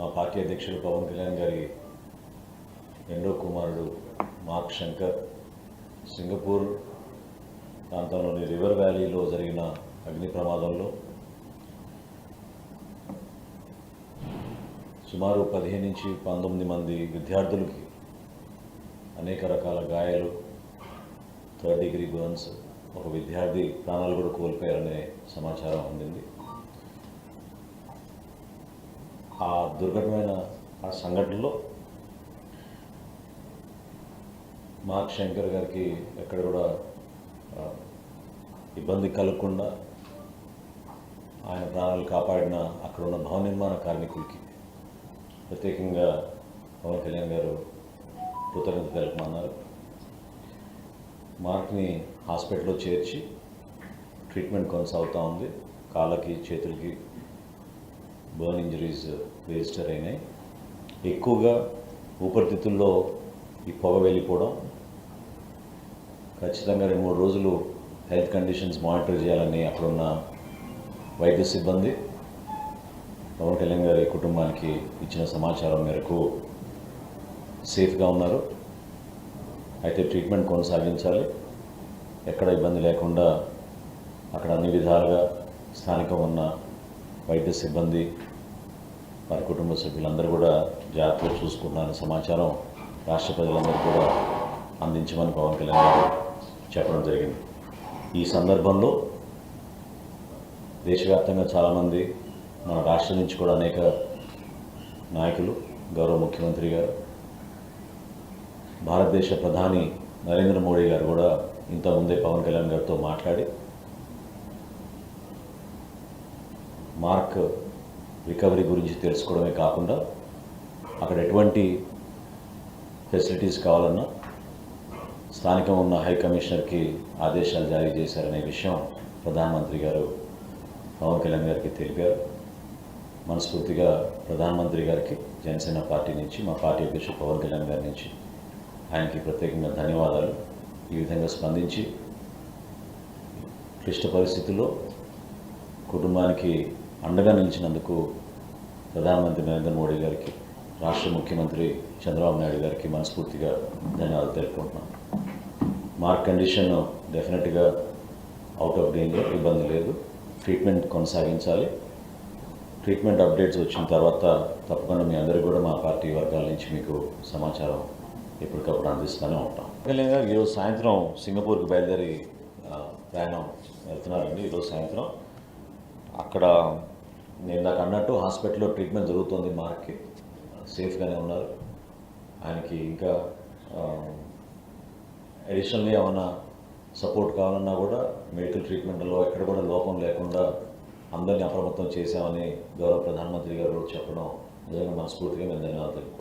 మా పార్టీ అధ్యక్షుడు పవన్ కళ్యాణ్ గారి రెండో కుమారుడు మార్క్ శంకర్ సింగపూర్ ప్రాంతంలోని రివర్ వ్యాలీలో జరిగిన అగ్ని ప్రమాదంలో సుమారు 15 నుంచి 19 మంది విద్యార్థులకి అనేక రకాల గాయాలు, 3rd డిగ్రీ బర్న్స్, ఒక విద్యార్థి ప్రాణాలు కూడా కోల్పోయారనే సమాచారం అందింది. ఆ దుర్ఘటమైన ఆ సంఘటనలో మార్క్ శంకర్ గారికి ఎక్కడ కూడా ఇబ్బంది కలగకుండా ఆయన ప్రాణాలు కాపాడిన అక్కడ ఉన్న భవన నిర్మాణ కార్మికులకి ప్రత్యేకంగా పవన్ కళ్యాణ్ గారు కృతజ్ఞత తెలుపమన్నారు. మార్క్ని హాస్పిటల్లో చేర్చి ట్రీట్మెంట్ కొనసాగుతూ ఉంది. కాళ్ళకి చేతులకి బర్న్ ఇంజరీస్ రిజిస్టర్ అయినాయి. ఎక్కువగా ఊపిరితిత్తుల్లో ఈ పొగ వెళ్ళిపోవడం, ఖచ్చితంగా 2-3 రోజులు హెల్త్ కండిషన్స్ మానిటర్ చేయాలని అక్కడున్న వైద్య సిబ్బంది పవన్ కళ్యాణ్ గారి కుటుంబానికి ఇచ్చిన సమాచారం మేరకు సేఫ్గా ఉన్నారు. అయితే ట్రీట్మెంట్ కొనసాగించాలి, ఎక్కడ ఇబ్బంది లేకుండా అక్కడ అన్ని విధాలుగా స్థానికంగా ఉన్న వైద్య సిబ్బంది వారి కుటుంబ సభ్యులందరూ కూడా జాగ్రత్తగా చూసుకుంటున్నారనే సమాచారం రాష్ట్ర ప్రజలందరూ కూడా అందించమని పవన్ కళ్యాణ్ గారు చెప్పడం జరిగింది. ఈ సందర్భంలో దేశవ్యాప్తంగా చాలామంది, మన రాష్ట్రం నుంచి కూడా అనేక నాయకులు, గౌరవ ముఖ్యమంత్రి గారు, భారతదేశ ప్రధాని నరేంద్ర మోడీ గారు కూడా ఇంతకుముందే పవన్ కళ్యాణ్ గారితో మాట్లాడి మార్క్ రికవరీ గురించి తెలుసుకోవడమే కాకుండా అక్కడ ఎటువంటి ఫెసిలిటీస్ కావాలన్నా స్థానికంగా ఉన్న హై కమిషనర్కి ఆదేశాలు జారీ చేశారనే విషయం ప్రధానమంత్రి గారు పవన్ కళ్యాణ్ గారికి తెలిపారు. మనస్ఫూర్తిగా ప్రధానమంత్రి గారికి జనసేన పార్టీ నుంచి, మా పార్టీ అధ్యక్షుడు పవన్ కళ్యాణ్ గారి నుంచి ఆయనకి ప్రత్యేకంగా ధన్యవాదాలు. ఈ విధంగా స్పందించి క్లిష్ట పరిస్థితుల్లో కుటుంబానికి అండగా నిలిచినందుకు ప్రధానమంత్రి నరేంద్ర మోడీ గారికి, రాష్ట్ర ముఖ్యమంత్రి చంద్రబాబు నాయుడు గారికి మనస్ఫూర్తిగా ధన్యవాదాలు తెలుపుకుంటున్నాను. మార్క్ కండిషన్ డెఫినెట్గా అవుట్ ఆఫ్ డేంజర్, ఇబ్బంది లేదు. ట్రీట్మెంట్ కొనసాగించాలి. ట్రీట్మెంట్ అప్డేట్స్ వచ్చిన తర్వాత తప్పకుండా మీ అందరికీ కూడా మా పార్టీ వర్గాల నుంచి మీకు సమాచారం ఎప్పటికప్పుడు అందిస్తూనే ఉంటాం. కళ్యాణ్ గారు ఈరోజు సాయంత్రం సింగపూర్కి బయలుదేరి ప్రయాణం వెళ్తున్నారండి. ఈరోజు సాయంత్రం అక్కడ నేను నాకు అన్నట్టు హాస్పిటల్లో ట్రీట్మెంట్ జరుగుతుంది. మార్క్కి సేఫ్గానే ఉన్నారు. ఆయనకి ఇంకా అడిషనల్గా ఏమైనా సపోర్ట్ కావాలన్నా కూడా మెడికల్ ట్రీట్మెంట్లో ఎక్కడ కూడా లోపం లేకుండా అందరినీ అప్రమత్తం చేశామని గౌరవ ప్రధానమంత్రి గారు చెప్పడం నిజంగా మనస్ఫూర్తిగా నేను ధన్యవాదాలు.